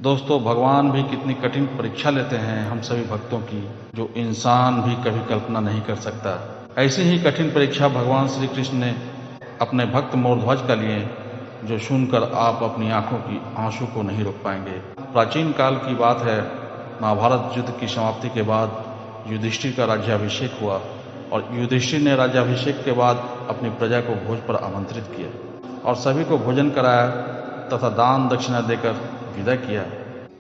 दोस्तों, भगवान भी कितनी कठिन परीक्षा लेते हैं हम सभी भक्तों की, जो इंसान भी कभी कल्पना नहीं कर सकता। ऐसी ही कठिन परीक्षा भगवान श्री कृष्ण ने अपने भक्त मोरध्वज का लिए, जो सुनकर आप अपनी आंखों की आंसू को नहीं रोक पाएंगे। प्राचीन काल की बात है। महाभारत युद्ध की समाप्ति के बाद युधिष्ठिर का राज्याभिषेक हुआ और युधिष्ठिर ने राज्याभिषेक के बाद अपनी प्रजा को भोज पर आमंत्रित किया और सभी को भोजन कराया तथा दान दक्षिणा देकर विदा किया।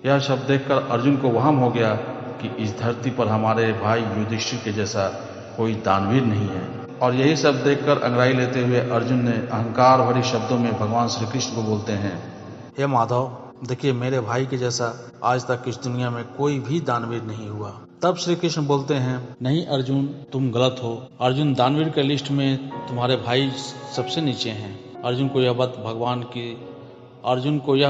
यह सब देखकर अर्जुन को वहम हो गया कि इस धरती पर हमारे भाई युधिष्ठिर के जैसा कोई दानवीर नहीं है। और यही सब देखकर अंगड़ाई लेते हुए अर्जुन ने अहंकार भरी शब्दों में भगवान श्री कृष्ण को बोलते हैं, हे माधव, देखिए मेरे भाई के जैसा आज तक इस दुनिया में कोई भी दानवीर नहीं हुआ। तब श्री कृष्ण बोलते हैं, नहीं अर्जुन, तुम गलत हो। अर्जुन दानवीर के लिस्ट में तुम्हारे भाई सबसे नीचे हैं। अर्जुन को यह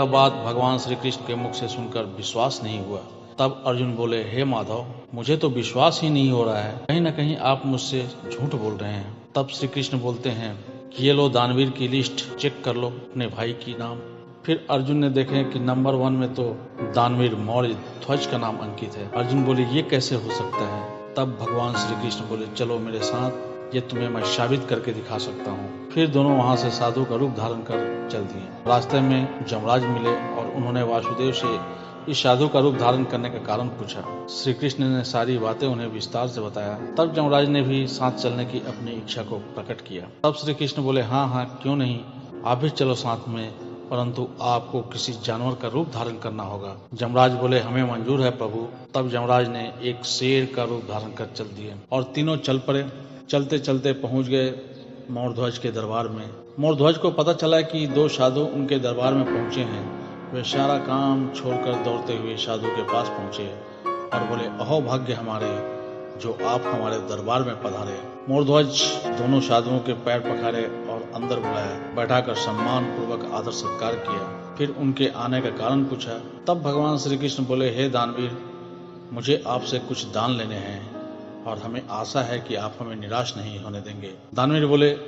बात भगवान श्री कृष्ण के मुख से सुनकर विश्वास नहीं हुआ। तब अर्जुन बोले, हे माधव, मुझे तो विश्वास ही नहीं हो रहा है, कहीं न कहीं आप मुझसे झूठ बोल रहे हैं। तब श्री कृष्ण बोलते हैं कि ये लो दानवीर की लिस्ट, चेक कर लो अपने भाई की नाम। फिर अर्जुन ने देखे कि नंबर 1 में तो दानवीर मोरध्वज का नाम अंकित है। अर्जुन बोले, ये कैसे हो सकता है? तब भगवान श्री कृष्ण बोले, चलो मेरे साथ, ये तुम्हें मैं साबित करके दिखा सकता हूँ। फिर दोनों वहां से साधु का रूप धारण कर चल दिए। रास्ते में जमराज मिले और उन्होंने वासुदेव से इस साधु का रूप धारण करने का कारण पूछा। श्री कृष्ण ने सारी बातें उन्हें विस्तार से बताया। तब जमराज ने भी साथ चलने की अपनी इच्छा को प्रकट किया। तब श्री कृष्ण बोले, हाँ, क्यों नहीं, आप भी चलो साथ में, परंतु आपको किसी जानवर का रूप धारण करना होगा। जमराज बोले, हमें मंजूर है प्रभु। तब जमराज ने एक शेर का रूप धारण कर चल दिए और तीनों चल पड़े। चलते चलते पहुंच गए मोरध्वज के दरबार में। मोरध्वज को पता चला कि 2 साधु उनके दरबार में पहुंचे हैं। वे सारा काम छोड़कर दौड़ते हुए साधु के पास पहुंचे और बोले, अहो भाग्य हमारे, जो आप हमारे दरबार में पधारे। मोरध्वज दोनों साधुओं के पैर पखारे और अंदर बुलाया, बैठाकर सम्मान पूर्वक आदर सत्कार किया। फिर उनके आने का कारण पूछा। तब भगवान श्री कृष्ण बोले, हे दानवीर, मुझे आपसे कुछ दान लेने हैं और हमें आशा है कि आप हमें निराश नहीं होने देंगे। दानवीर बोले,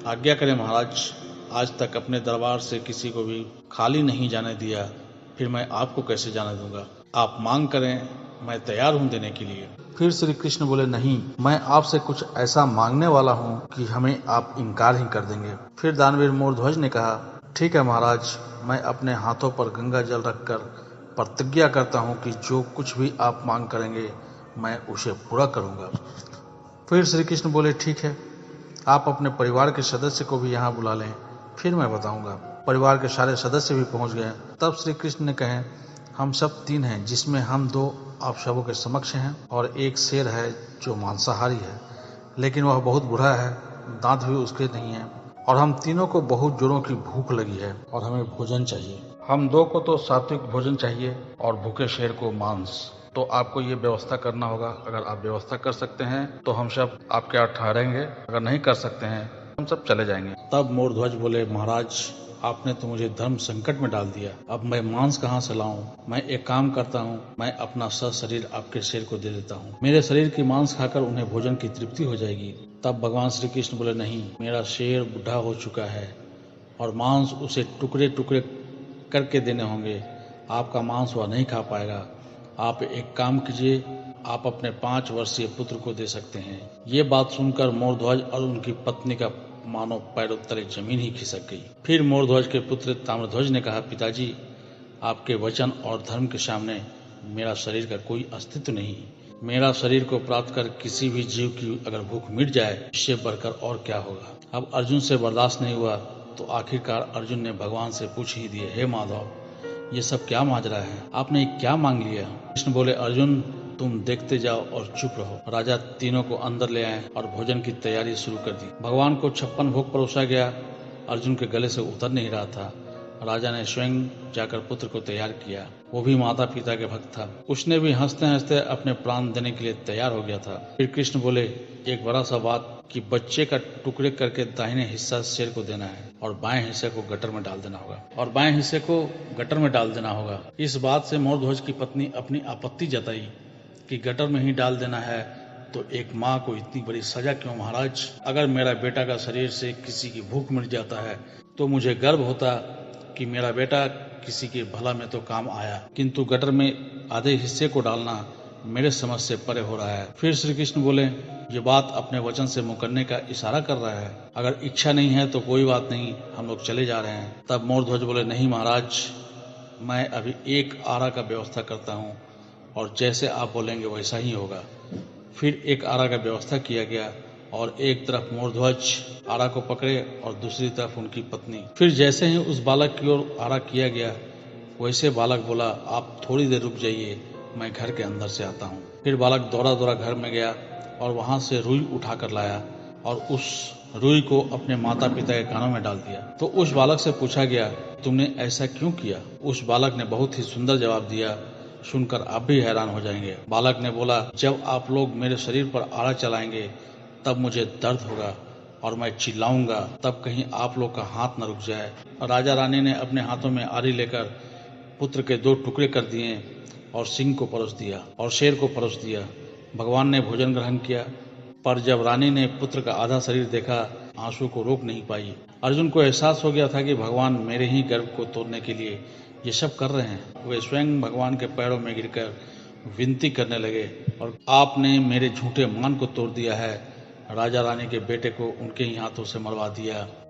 आज्ञा करें महाराज, आज तक अपने दरबार से किसी को भी खाली नहीं जाने दिया, फिर मैं आपको कैसे जाने दूंगा? आप मांग करें, मैं तैयार हूं देने के लिए। फिर श्री कृष्ण बोले, नहीं, मैं आपसे कुछ ऐसा मांगने वाला हूं कि हमें आप इनकार ही कर देंगे। फिर दानवीर मोरध्वज ने कहा, ठीक है महाराज, मैं अपने हाथों पर गंगा जल रखकर प्रतिज्ञा करता हूं कि जो कुछ भी आप मांग करेंगे मैं उसे पूरा करूंगा। फिर श्री कृष्ण बोले, ठीक है, आप अपने परिवार के सदस्य को भी यहाँ बुला लें, फिर मैं बताऊंगा। परिवार के सारे सदस्य भी पहुंच गए। तब श्री कृष्ण ने कहे, हम सब 3 हैं, जिसमें हम 2 आप सबों के समक्ष हैं और एक शेर है जो मांसाहारी है, लेकिन वह बहुत बूढ़ा है, दांत भी उसके नहीं है, और हम तीनों को बहुत जोरों की भूख लगी है और हमें भोजन चाहिए। हम 2 को तो सात्विक भोजन चाहिए और भूखे शेर को मांस। तो आपको ये व्यवस्था करना होगा। अगर आप व्यवस्था कर सकते हैं तो हम सब आपके यहाँ ठहरेंगे, अगर नहीं कर सकते हैं हम सब चले जाएंगे। तब मोरध्वज बोले, महाराज, आपने तो मुझे धर्म संकट में डाल दिया। अब मैं मांस कहाँ से लाऊं? मैं एक काम करता हूँ, मैं अपना शरीर आपके शेर को दे देता हूँ। मेरे शरीर की मांस खाकर उन्हें भोजन की तृप्ति हो जाएगी। तब भगवान श्री कृष्ण बोले, नहीं, मेरा शेर बूढ़ा हो चुका है और मांस उसे टुकड़े टुकड़े करके देने होंगे। आपका मांस वह नहीं खा पाएगा। आप एक काम कीजिए, आप अपने 5 वर्षीय पुत्र को दे सकते हैं। ये बात सुनकर मोरध्वज और उनकी पत्नी का मानो पैरों तले जमीन ही खिसक गई। फिर मोरध्वज के पुत्र ताम्रध्वज ने कहा, पिताजी, आपके वचन और धर्म के सामने मेरा शरीर का कोई अस्तित्व नहीं। मेरा शरीर को प्राप्त कर किसी भी जीव की अगर भूख मिट जाए, इससे बढ़कर और क्या होगा। अब अर्जुन से बर्दाश्त नहीं हुआ तो आखिरकार अर्जुन ने भगवान से पूछ ही दिए, हे माधव, ये सब क्या माजरा है? आपने क्या मांग लिया? कृष्ण बोले, अर्जुन, तुम देखते जाओ और चुप रहो। राजा तीनों को अंदर ले आए और भोजन की तैयारी शुरू कर दी। भगवान को 56 भोग परोसा गया। अर्जुन के गले से उतर नहीं रहा था। राजा ने स्वयं जाकर पुत्र को तैयार किया। वो भी माता पिता के भक्त था। उसने भी हंसते हंसते अपने प्राण देने के लिए तैयार हो गया था। फिर कृष्ण बोले, एक बड़ा सा बात कि बच्चे का टुकड़े करके दाहिने हिस्सा शेर को देना है और बाएं हिस्से को गटर में डाल देना होगा। इस बात से मोरध्वज की पत्नी अपनी आपत्ति जताई कि गटर में ही डाल देना है तो एक माँ को इतनी बड़ी सजा क्यों महाराज? अगर मेरा बेटा का शरीर से किसी की भूख मिट जाता है तो मुझे गर्व होता कि मेरा बेटा किसी के भला में तो काम आया, किंतु गटर में आधे हिस्से को डालना मेरे समझ से परे हो रहा है। फिर श्री कृष्ण बोले, ये बात अपने वचन से मुकरने का इशारा कर रहा है, अगर इच्छा नहीं है तो कोई बात नहीं, हम लोग चले जा रहे हैं। तब मोरध्वज बोले, नहीं महाराज, मैं अभी एक आरा का व्यवस्था करता हूँ और जैसे आप बोलेंगे वैसा ही होगा। फिर एक आरा का व्यवस्था किया गया और एक तरफ मोरध्वज आरा को पकड़े और दूसरी तरफ उनकी पत्नी। फिर जैसे ही उस बालक की ओर आरा किया गया, वैसे बालक बोला, आप थोड़ी देर रुक जाइए, मैं घर के अंदर से आता हूँ। फिर बालक दौड़ा दौड़ा घर में गया और वहां से रुई उठा कर लाया और उस रुई को अपने माता पिता के कानों में डाल दिया। तो उस बालक से पूछा गया, तुमने ऐसा क्यों किया? उस बालक ने बहुत ही सुंदर जवाब दिया, सुनकर आप भी हैरान हो जाएंगे। बालक ने बोला, जब आप लोग मेरे शरीर पर आरा चलाएंगे तब मुझे दर्द होगा और मैं चिल्लाऊंगा, तब कहीं आप लोग का हाथ न रुक जाए। राजा रानी ने अपने हाथों में आरी लेकर पुत्र के 2 टुकड़े कर दिए और सिंह को परोस दिया और शेर को परोस दिया। भगवान ने भोजन ग्रहण किया, पर जब रानी ने पुत्र का आधा शरीर देखा, आंसू को रोक नहीं पाई। अर्जुन को एहसास हो गया था कि भगवान मेरे ही गर्भ को तोड़ने के लिए ये सब कर रहे हैं। वे स्वयं भगवान के पैरों में गिरकर विनती करने लगे, और आपने मेरे झूठे मान को तोड़ दिया है, राजा रानी के बेटे को उनके ही हाथों से मरवा दिया।